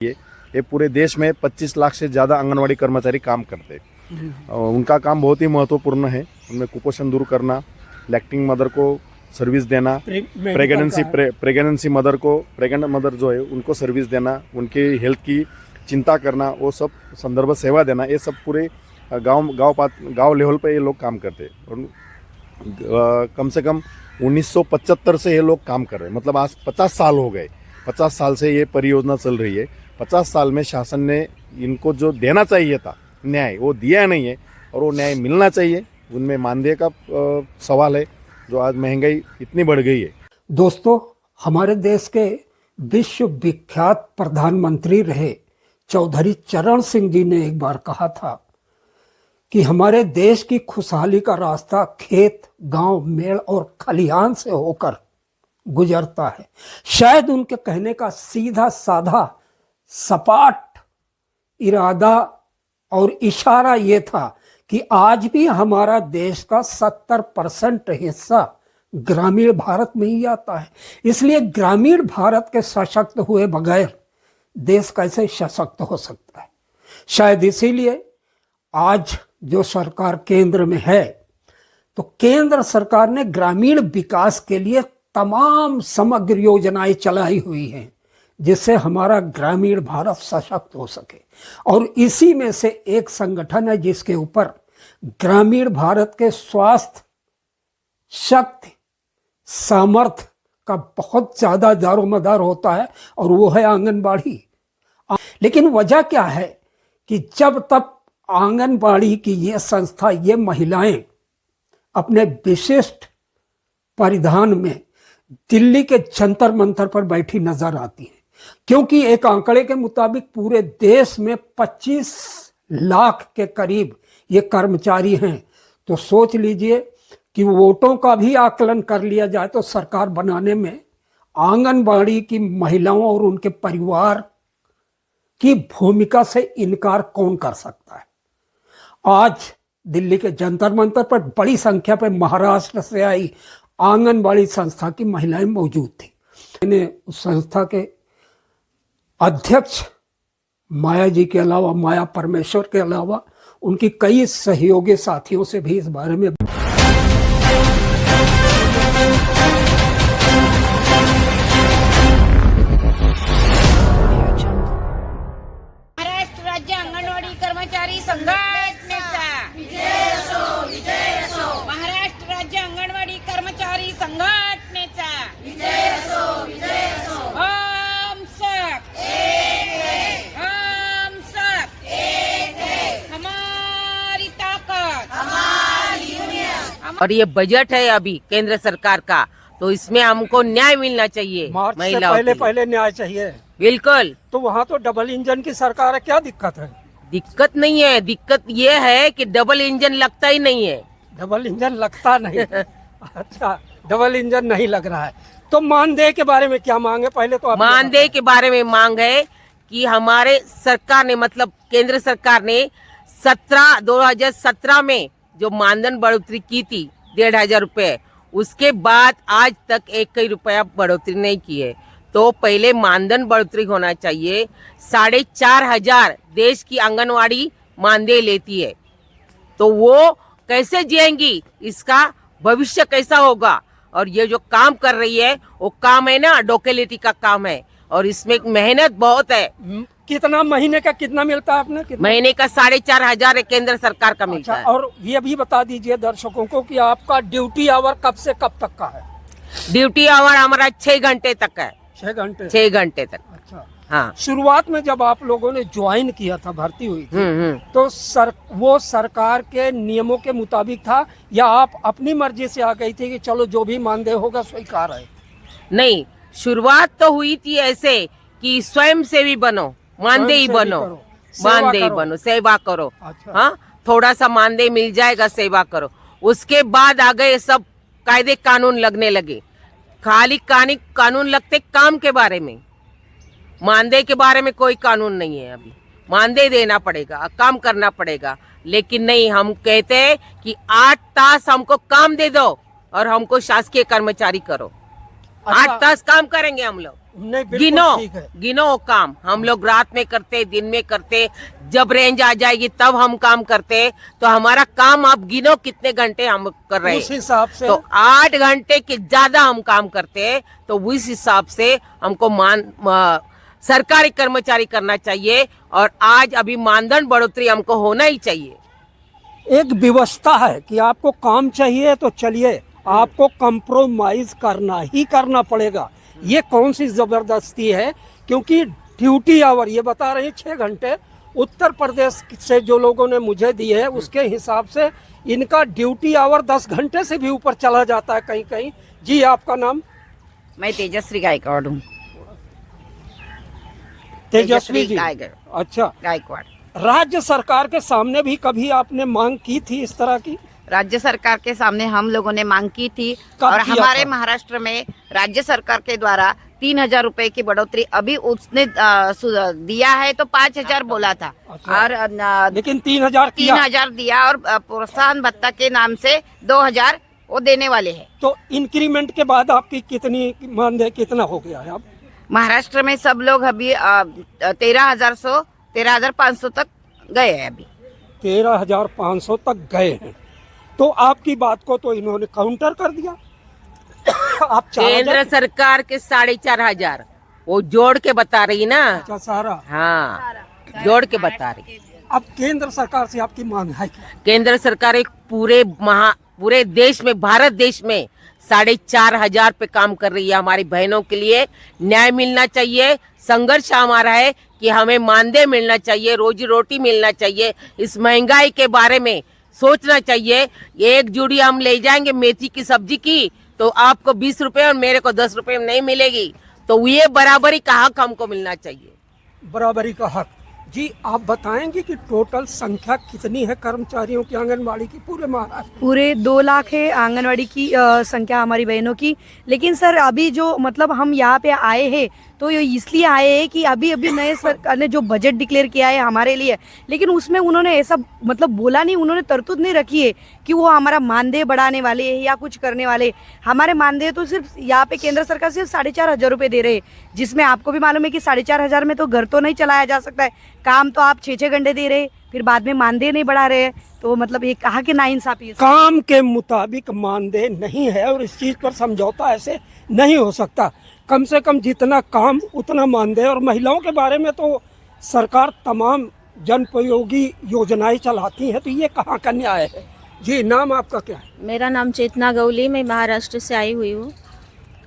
ये पूरे देश में 25 लाख से ज़्यादा आंगनवाड़ी कर्मचारी काम करते हैं। उनका काम बहुत ही महत्वपूर्ण है। उनमें कुपोषण दूर करना, लैक्टिंग मदर को सर्विस देना, प्रेगनेंसी मदर को, प्रेग्नेंट मदर जो है उनको सर्विस देना, उनकी हेल्थ की चिंता करना, वो सब संदर्भ सेवा देना, ये सब पूरे गांव लेवल पे ये लोग काम करते हैं। और कम से कम 1975 से ये लोग काम कर रहे हैं, मतलब आज 50 साल हो गए। 50 साल से ये परियोजना चल रही है। 50 साल में शासन ने इनको जो देना चाहिए था न्याय, वो दिया नहीं है, और वो न्याय मिलना चाहिए। उनमें मानदेय का सवाल है, जो आज महंगाई इतनी बढ़ गई है। दोस्तों, हमारे देश के विश्व विख्यात प्रधानमंत्री रहे चौधरी चरण सिंह जी ने एक बार कहा था कि हमारे देश की खुशहाली का रास्ता खेत, गांव, मेड़ और खलिहान से होकर गुजरता है। शायद उनके कहने का सीधा साधा सपाट इरादा और इशारा ये था कि आज भी हमारा देश का 70% हिस्सा ग्रामीण भारत में ही आता है। इसलिए ग्रामीण भारत के सशक्त हुए बगैर देश कैसे सशक्त हो सकता है। शायद इसीलिए आज जो सरकार केंद्र में है, तो केंद्र सरकार ने ग्रामीण विकास के लिए तमाम समग्र योजनाएं चलाई हुई हैं, जिससे हमारा ग्रामीण भारत सशक्त हो सके। और इसी में से एक संगठन है जिसके ऊपर ग्रामीण भारत के स्वास्थ्य, शक्ति, सामर्थ्य का बहुत ज्यादा दारोमदार होता है, और वो है आंगनबाड़ी। लेकिन वजह क्या है कि जब तक आंगनबाड़ी की ये संस्था, ये महिलाएं अपने विशिष्ट परिधान में दिल्ली के जंतर मंतर पर बैठी नजर आती हैं, क्योंकि एक आंकड़े के मुताबिक पूरे देश में 25 लाख के करीब ये कर्मचारी हैं। तो सोच लीजिए कि वोटों का भी आकलन कर लिया जाए तो सरकार बनाने में आंगनबाड़ी की महिलाओं और उनके परिवार की भूमिका से इनकार कौन कर सकता है। आज दिल्ली के जंतर मंतर पर बड़ी संख्या पर महाराष्ट्र से आई आंगनबाड़ी संस्था की महिलाएं मौजूद थी। मैंने उस संस्था के अध्यक्ष माया जी के अलावा, माया परमेश्वर के अलावा, उनकी कई सहयोगी साथियों से भी इस बारे में महाराष्ट्र राज्य अंगणवाडी कर्मचारी संघटनेचा महाराष्ट्र राज्य अंगणवाडी कर्मचारी संघटनेचा हम सब हमारी ताकत, हमारी यूनियन। और ये बजट है अभी केंद्र सरकार का, तो इसमें हमको न्याय मिलना चाहिए। मार्च से महिलाओं पहले न्याय चाहिए। बिल्कुल। तो वहाँ तो डबल इंजन की सरकार है, क्या दिक्कत है? दिक्कत नहीं है, दिक्कत ये है कि डबल इंजन लगता ही नहीं है। डबल इंजन लगता नहीं अच्छा, डबल इंजन नहीं लग रहा है। तो मानदेय के बारे में क्या मांग है? पहले तो मानदेय के बारे में मांग है कि हमारे सरकार ने, मतलब केंद्र सरकार ने 2017 में जो मानधन बढ़ोतरी की थी 1,500 रुपए, उसके बाद आज तक 1 रुपया बढ़ोतरी नहीं की है। तो पहले मानधन बढ़ोतरी होना चाहिए। 4,500 देश की आंगनवाड़ी मानदेय लेती है, तो वो कैसे जिएंगी, इसका भविष्य कैसा होगा। और ये जो काम कर रही है वो काम है ना, डोकेलिटी का काम है, और इसमें मेहनत बहुत है। कितना महीने का कितना मिलता है आपने? महीने का 4,500 केंद्र सरकार का मिलता है। और ये भी बता दीजिए दर्शकों को कि आपका ड्यूटी आवर कब से कब तक का है? ड्यूटी आवर हमारा 6 घंटे तक है। 6 घंटे? 6 घंटे तक। अच्छा। हाँ। शुरुआत में जब आप लोगों ने ज्वाइन किया था, भर्ती हुई थी, तो वो सरकार के नियमों के मुताबिक था, या आप अपनी मर्जी से आ गई थी कि चलो जो भी मानदेय होगा स्वीकार है? नहीं, शुरुआत तो हुई थी ऐसे कि स्वयं सेवी बनो, मानदेय बनो, मानदेय बनो, सेवा करो। अच्छा। हाँ, थोड़ा सा मानदेय मिल जाएगा, सेवा करो। उसके बाद आ गए सब कायदे कानून लगने लगे। खाली कानून लगते काम के बारे में, मानदेय के बारे में कोई कानून नहीं है। अभी मानदेय देना पड़ेगा, काम करना पड़ेगा। लेकिन नहीं, हम कहते हैं कि 8 तास हमको काम दे दो और हमको शासकीय कर्मचारी करो। अच्छा। 8 तास काम करेंगे हम लोग। नहीं, बिल्कुल गिनो ठीक है। गिनो वो काम हम लोग रात में करते, दिन में करते, जब रेंज आ जाएगी तब हम काम करते। तो हमारा काम आप गिनो कितने घंटे हम कर रहे उस हैं। हिसाब से तो 8 घंटे के ज्यादा हम काम करते हैं, तो उस हिसाब से हमको सरकारी कर्मचारी करना चाहिए। और आज अभी मानदंड बढ़ोतरी हमको होना ही चाहिए। एक व्यवस्था है कि आपको काम चाहिए तो चलिए, आपको कंप्रोमाइज करना ही करना पड़ेगा। ये कौन सी जबरदस्ती है? क्योंकि ड्यूटी आवर ये बता रहे हैं 6 घंटे, उत्तर प्रदेश से जो लोगों ने मुझे दी है उसके हिसाब से इनका ड्यूटी आवर 10 घंटे से भी ऊपर चला जाता है कहीं कहीं। जी, आपका नाम? मैं तेजश्री गायकवाड़ हूँ। तेजस्वी जी। अच्छा, गायकवाड़। राज्य सरकार के सामने भी कभी आपने मांग की थी इस तरह की? राज्य सरकार के सामने हम लोगों ने मांग की थी कब और किया हमारे था? महाराष्ट्र में राज्य सरकार के द्वारा 3,000 रुपए की बढ़ोतरी अभी उसने दिया है, तो 5,000 बोला था। अच्छा। और लेकिन 3,000 किया। 3,000 दिया और प्रोत्साहन भत्ता के नाम से 2,000 वो देने वाले हैं। तो इंक्रीमेंट के बाद आपकी कितनी मानदेय कितना हो गया है अब? महाराष्ट्र में सब लोग अभी 13,500 तक गए हैं अभी। 13,500 तक गए हैं। तो आपकी बात को तो इन्होंने काउंटर कर दिया। आप केंद्र सरकार के 4,500 वो जोड़ के बता रही ना। अच्छा, सारा। हाँ, जोड़ के बता रही। अब केंद्र सरकार से आपकी मांग है क्या? केंद्र सरकार एक पूरे देश में, भारत देश में 4,500 पे काम कर रही है। हमारी बहनों के लिए न्याय मिलना चाहिए। संघर्ष हमारा है कि हमें मानदेय मिलना चाहिए, रोजी रोटी मिलना चाहिए। इस महंगाई के बारे में सोचना चाहिए। एक जुड़ी हम ले जाएंगे मेथी की सब्जी की, तो आपको 20 रुपए और मेरे को 10 रुपए में नहीं मिलेगी। तो ये बराबरी का हक हमको मिलना चाहिए। बराबरी का हक। जी, आप बताएंगे कि टोटल संख्या कितनी है कर्मचारियों की आंगनबाड़ी की पूरे महाराष्ट्र? पूरे 2 लाख है आंगनवाड़ी की संख्या हमारी बहनों की। लेकिन सर अभी जो मतलब हम यहाँ पे आए हैं तो ये इसलिए आए हैं कि अभी अभी नए सरकार ने जो बजट डिक्लेयर किया है हमारे लिए, लेकिन उसमें उन्होंने ऐसा मतलब बोला नहीं, उन्होंने तरतूद नहीं रखी है कि वो हमारा मानदेय बढ़ाने वाले हैं या कुछ करने वाले। हमारे मानदेय तो सिर्फ यहाँ पे केंद्र सरकार सिर्फ 4,500 रुपये दे रहे हैं, जिसमें आपको भी मालूम है कि 4,500 में तो घर तो नहीं चलाया जा सकता है। काम तो आप 6-6 घंटे दे रहे, फिर बाद में मानदेय नहीं बढ़ा रहे। तो मतलब ये कहा कि नाइंसाफी है। काम के मुताबिक मानदेय नहीं है और इस चीज पर समझौता ऐसे नहीं हो सकता। कम से कम जितना काम उतना मानदेय। और महिलाओं के बारे में तो सरकार तमाम जनोपयोगी योजनाएं चलाती है, तो ये कहाँ का न्याय है? जी, नाम आपका क्या है? मेरा नाम चेतना गौली, मैं महाराष्ट्र से आई हुई हूँ।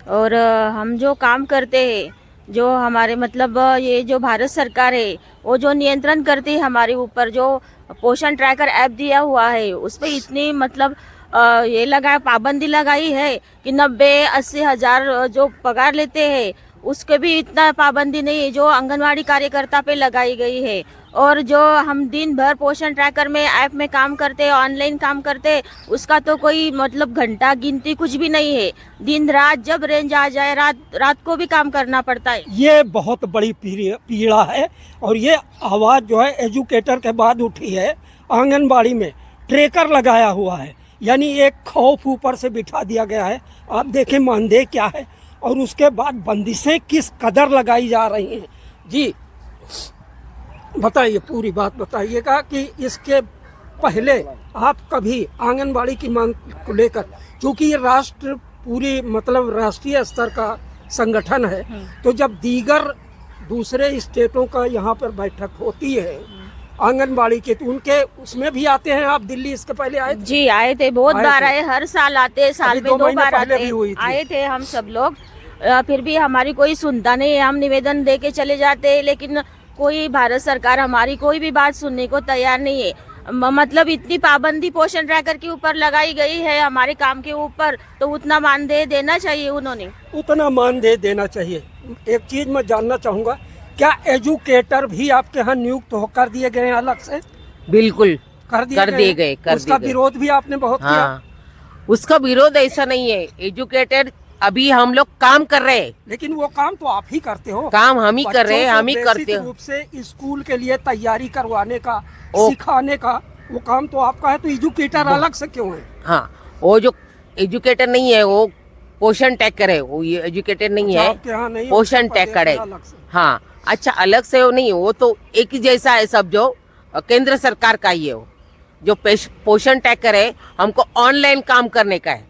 और हम जो काम करते हैं, जो हमारे मतलब ये जो भारत सरकार है वो जो नियंत्रण करती है हमारे ऊपर, जो पोषण ट्रैकर ऐप दिया हुआ है उस पर इतनी मतलब ये पाबंदी लगाई है कि 90-80 हज़ार जो पगार लेते हैं उसके भी इतना पाबंदी नहीं है जो आंगनवाड़ी कार्यकर्ता पे लगाई गई है। और जो हम दिन भर पोषण ट्रैकर में ऐप में काम करते हैं, ऑनलाइन काम करते हैं, उसका तो कोई मतलब घंटा गिनती कुछ भी नहीं है। दिन रात जब रेंज आ जाए रात को भी काम करना पड़ता है। ये बहुत बड़ी पीड़ा है और ये आवाज़ जो है एजुकेटर के बाद उठी है। आंगनबाड़ी में ट्रैकर लगाया हुआ है, यानी एक खौफ ऊपर से बिठा दिया गया है। आप देखें मानदेय क्या है और उसके बाद बंदिशें किस कदर लगाई जा रही हैं। जी बताइए, पूरी बात बताइएगा कि इसके पहले आप कभी आंगनबाड़ी की मांग को लेकर, क्योंकि ये राष्ट्र पूरी मतलब राष्ट्रीय स्तर का संगठन है, तो जब दीगर दूसरे स्टेटों का यहाँ पर बैठक होती है आंगनबाड़ी के, तो उनके उसमें भी आते हैं आप? दिल्ली इसके पहले आए थे? जी आए थे, बहुत बार आए, हर साल आते हैं, साल में 2 बार आए थे हम सब लोग। फिर भी हमारी कोई सुनता नहीं है। हम निवेदन दे के चले जाते हैं, लेकिन कोई भारत सरकार हमारी कोई भी बात सुनने को तैयार नहीं है। मतलब इतनी पाबंदी पोषण ट्रैकर के ऊपर लगाई गई है हमारे काम के ऊपर, तो उतना मानदेय देना चाहिए उन्होंने। उतना मानदेय देना चाहिए। एक चीज मैं जानना चाहूँगा, क्या एजुकेटर भी आपके यहाँ नियुक्त होकर दिए गए हैं अलग से? बिल्कुल कर दिए गए। उसका विरोध भी आपने बहुत किया। उसका विरोध ऐसा नहीं है। एजुकेटेड अभी हम लोग काम कर रहे हैं, लेकिन वो काम तो आप ही करते हो। काम हम ही कर रहे हैं, हम ही करते हैं। रूप से स्कूल के लिए तैयारी करवाने का, सिखाने का वो काम तो आपका है, तो एजुकेटर अलग से क्यों है? हाँ, वो जो एजुकेटर नहीं है वो पोषण टैकर है, वो एजुकेटेड नहीं है, आपके यहाँ नहीं है, पोषण उसका टैकर है। अलग से। हाँ, अच्छा अलग से वो नहीं है, वो तो एक ही जैसा है सब, जो केंद्र सरकार का ही है। वो जो पोषण टैकर है, हमको ऑनलाइन काम करने का है,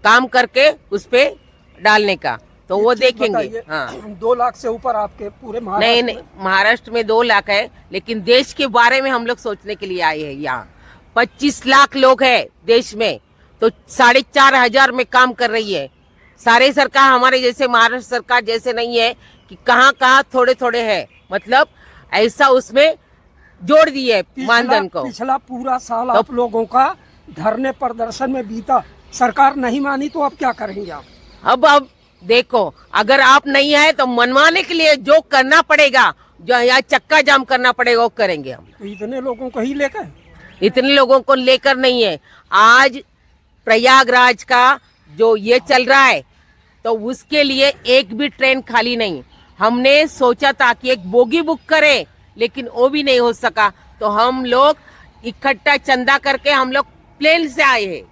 काम करके उस पे डालने का, तो वो एक चीज देखेंगे। बताइए, हाँ 2 लाख से ऊपर आपके पूरे नहीं महाराष्ट्र नहीं, में? महाराष्ट्र में 2 लाख है, लेकिन देश के बारे में हम लोग सोचने के लिए आए हैं। यहाँ 25 लाख लोग हैं देश में, तो 4,500 में काम कर रही है। सारे सरकार हमारे जैसे महाराष्ट्र सरकार जैसे नहीं है कि कहाँ कहाँ थोड़े थोड़े है, मतलब ऐसा उसमें जोड़ दिए मानधन को। पिछला पूरा साल आप लोगों का धरने प्रदर्शन में बीता, सरकार नहीं मानी तो अब क्या करेंगे आप? अब देखो, अगर आप नहीं आए तो मनवाने के लिए जो करना पड़ेगा, जो यहाँ चक्का जाम करना पड़ेगा, वो करेंगे हम। तो इतने लोगों को ही लेकर इतने लोगों को लेकर नहीं है। आज प्रयागराज का जो ये चल रहा है, तो उसके लिए एक भी ट्रेन खाली नहीं। हमने सोचा था कि एक बोगी बुक करें, लेकिन वो भी नहीं हो सका, तो हम लोग इकट्ठा चंदा करके हम लोग प्लेन से आए हैं,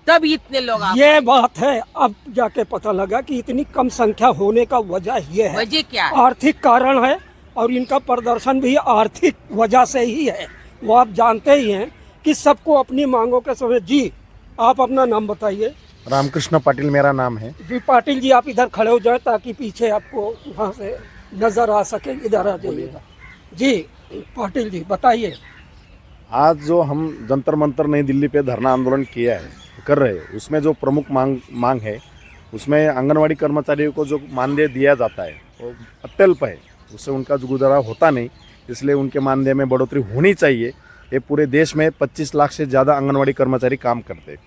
तब इतने लोग ये बात है। अब जाके पता लगा कि इतनी कम संख्या होने का वजह ये है, वजह क्या है? आर्थिक कारण है, और इनका प्रदर्शन भी आर्थिक वजह से ही है। वो आप जानते ही हैं कि सबको अपनी मांगों के समय। जी आप अपना नाम बताइए। रामकृष्ण पाटिल मेरा नाम है। जी पाटिल जी, आप इधर खड़े हो जाए ताकि पीछे आपको वहाँ से नजर आ सके, इधर आ जाइएगा। जी पाटिल जी बताइए। आज जो हम जंतर मंतर नई दिल्ली पे धरना आंदोलन किया है, कर रहे हैं, उसमें जो प्रमुख मांग है, उसमें आंगनवाड़ी कर्मचारियों को जो मानदेय दिया जाता है वो अत्यल्प है, उससे उनका जो गुजारा होता नहीं, इसलिए उनके मानदेय में बढ़ोतरी होनी चाहिए। ये पूरे देश में 25 लाख से ज़्यादा आंगनवाड़ी कर्मचारी काम करते हैं।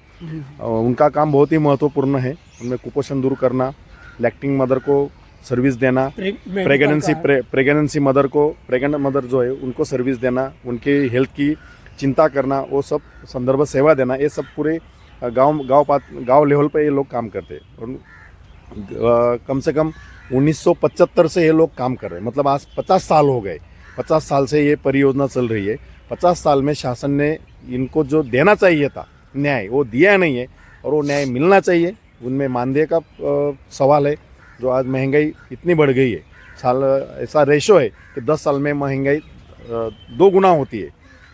उनका काम बहुत ही महत्वपूर्ण है। उनमें कुपोषण दूर करना, लैक्टिंग मदर को सर्विस देना, प्रेगनेंसी मदर को, प्रेग्नेंट मदर जो है उनको सर्विस देना, उनके हेल्थ की चिंता करना, वो सब संदर्भ सेवा देना, ये सब पूरे गांव लेवल पे ये लोग काम करते हैं। और कम से कम 1975 से ये लोग काम कर रहे हैं, मतलब आज 50 साल हो गए। 50 साल से ये परियोजना चल रही है। 50 साल में शासन ने इनको जो देना चाहिए था न्याय, वो दिया नहीं है, और वो न्याय मिलना चाहिए। उनमें मानदेय का सवाल है, जो आज महंगाई इतनी बढ़ गई है, साल ऐसा रेशो है कि 10 साल में महंगाई 2 गुना होती है,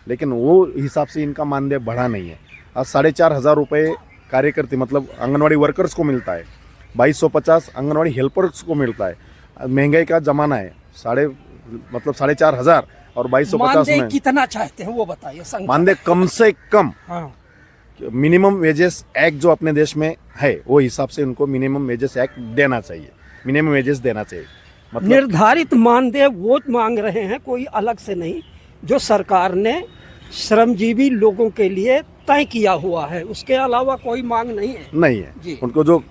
लेकिन वो हिसाब से इनका मानदेय बढ़ा नहीं है। आज 4,500 रुपये कार्यकर्ती मतलब आंगनवाड़ी वर्कर्स को मिलता है, 2250 आंगनवाड़ी हेल्पर्स को मिलता है। महंगाई का ज़माना है, 4,500 और 2250 में कितना चाहते हैं वो बताइए। मानदेय कम से कम, हाँ। मिनिमम वेजेस एक्ट जो अपने देश में है, वो हिसाब से उनको मिनिमम वेजेस एक्ट देना चाहिए, मिनिमम वेजेस देना चाहिए। मतलब निर्धारित मानदेय वो मांग रहे हैं, कोई अलग से नहीं, जो सरकार ने श्रमजीवी लोगों के लिए तय किया हुआ है, उसके अलावा कोई मांग नहीं है जी। उनको जो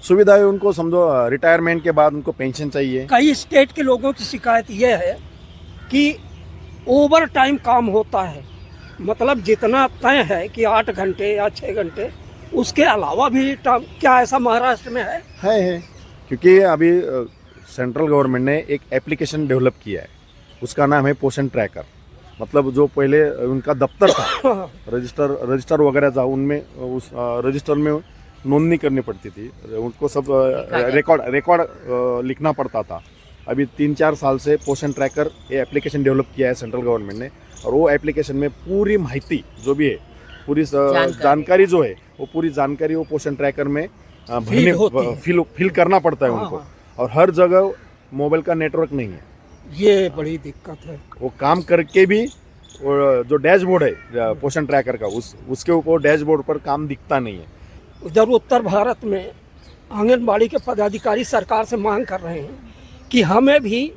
सुविधाएं उनको समझो, रिटायरमेंट के बाद उनको पेंशन चाहिए। कई स्टेट के लोगों की शिकायत यह है कि ओवर टाइम काम होता है, मतलब जितना तय है कि 8 घंटे या 6 घंटे, उसके अलावा भी क्या ऐसा महाराष्ट्र में है? क्योंकि अभी सेंट्रल गवर्नमेंट ने एक एप्लीकेशन डेवलप किया है, उसका नाम है पोषण ट्रैकर। मतलब जो पहले उनका दफ्तर था, रजिस्टर वगैरह था, उनमें उस रजिस्टर में नोंदनी करनी पड़ती थी, उनको सब रिकॉर्ड लिखना पड़ता था। अभी 3-4 साल से पोषण ट्रैकर ये एप्लीकेशन डेवलप किया है सेंट्रल गवर्नमेंट ने, और वो एप्लीकेशन में पूरी माहिती जो भी है, पूरी जानकारी जो है, वो पूरी जानकारी वो पोषण ट्रैकर में फिल करना पड़ता है उनको। और हर जगह मोबाइल का नेटवर्क नहीं है, ये बड़ी दिक्कत है। वो काम करके भी जो डैशबोर्ड है पोषण ट्रैकर का, उसके ऊपर डैशबोर्ड पर काम दिखता नहीं है। उधर उत्तर भारत में आंगनबाड़ी के पदाधिकारी सरकार से मांग कर रहे हैं कि हमें भी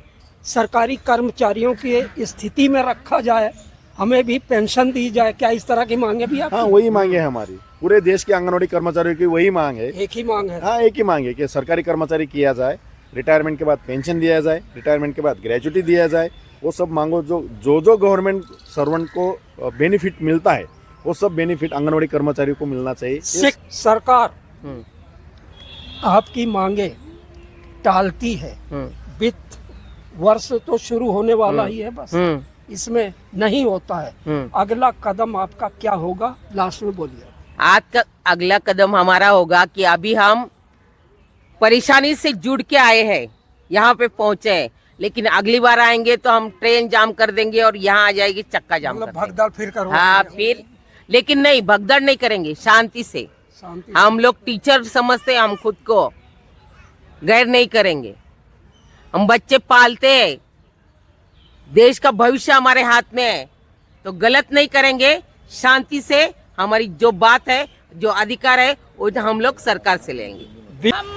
सरकारी कर्मचारियों की स्थिति में रखा जाए, हमें भी पेंशन दी जाए। क्या इस तरह की मांगे भी आप? हाँ, वही मांगे है हमारी, पूरे देश के आंगनबाड़ी कर्मचारियों की वही मांग है। एक ही मांग है? हाँ, एक ही मांग है कि सरकारी कर्मचारी किया जाए, रिटायरमेंट के बाद पेंशन दिया जाए, रिटायरमेंट के बाद ग्रेजुटी दिया जाए। वो सब मांगो जो गवर्नमेंट सर्वेंट को बेनिफिट मिलता है, वो सब बेनिफिट आंगनवाड़ी कर्मचारियों को मिलना चाहिए। सरकार आपकी मांगे टालती है, वित्त वर्ष तो शुरू होने वाला ही है, बस इसमें नहीं होता है। अगला कदम आपका क्या होगा, लास्ट में बोलिए। आज का अगला कदम हमारा होगा कि अभी हम परेशानी से जुड़ के आए हैं, यहाँ पे पहुंचे हैं, लेकिन अगली बार आएंगे तो हम ट्रेन जाम कर देंगे और यहाँ आ जाएगी चक्का जाम कर देंगे। भगदड़ फिर करो। हाँ फिर, लेकिन नहीं, भगदड़ नहीं करेंगे, शांति से। हम लोग टीचर समझते हैं हम खुद को, गैर नहीं करेंगे। हम बच्चे पालते हैं, देश का भविष्य हमारे हाथ में है, तो गलत नहीं करेंगे। शांति से हमारी जो बात है, जो अधिकार है, वो हम लोग सरकार से लेंगे। हम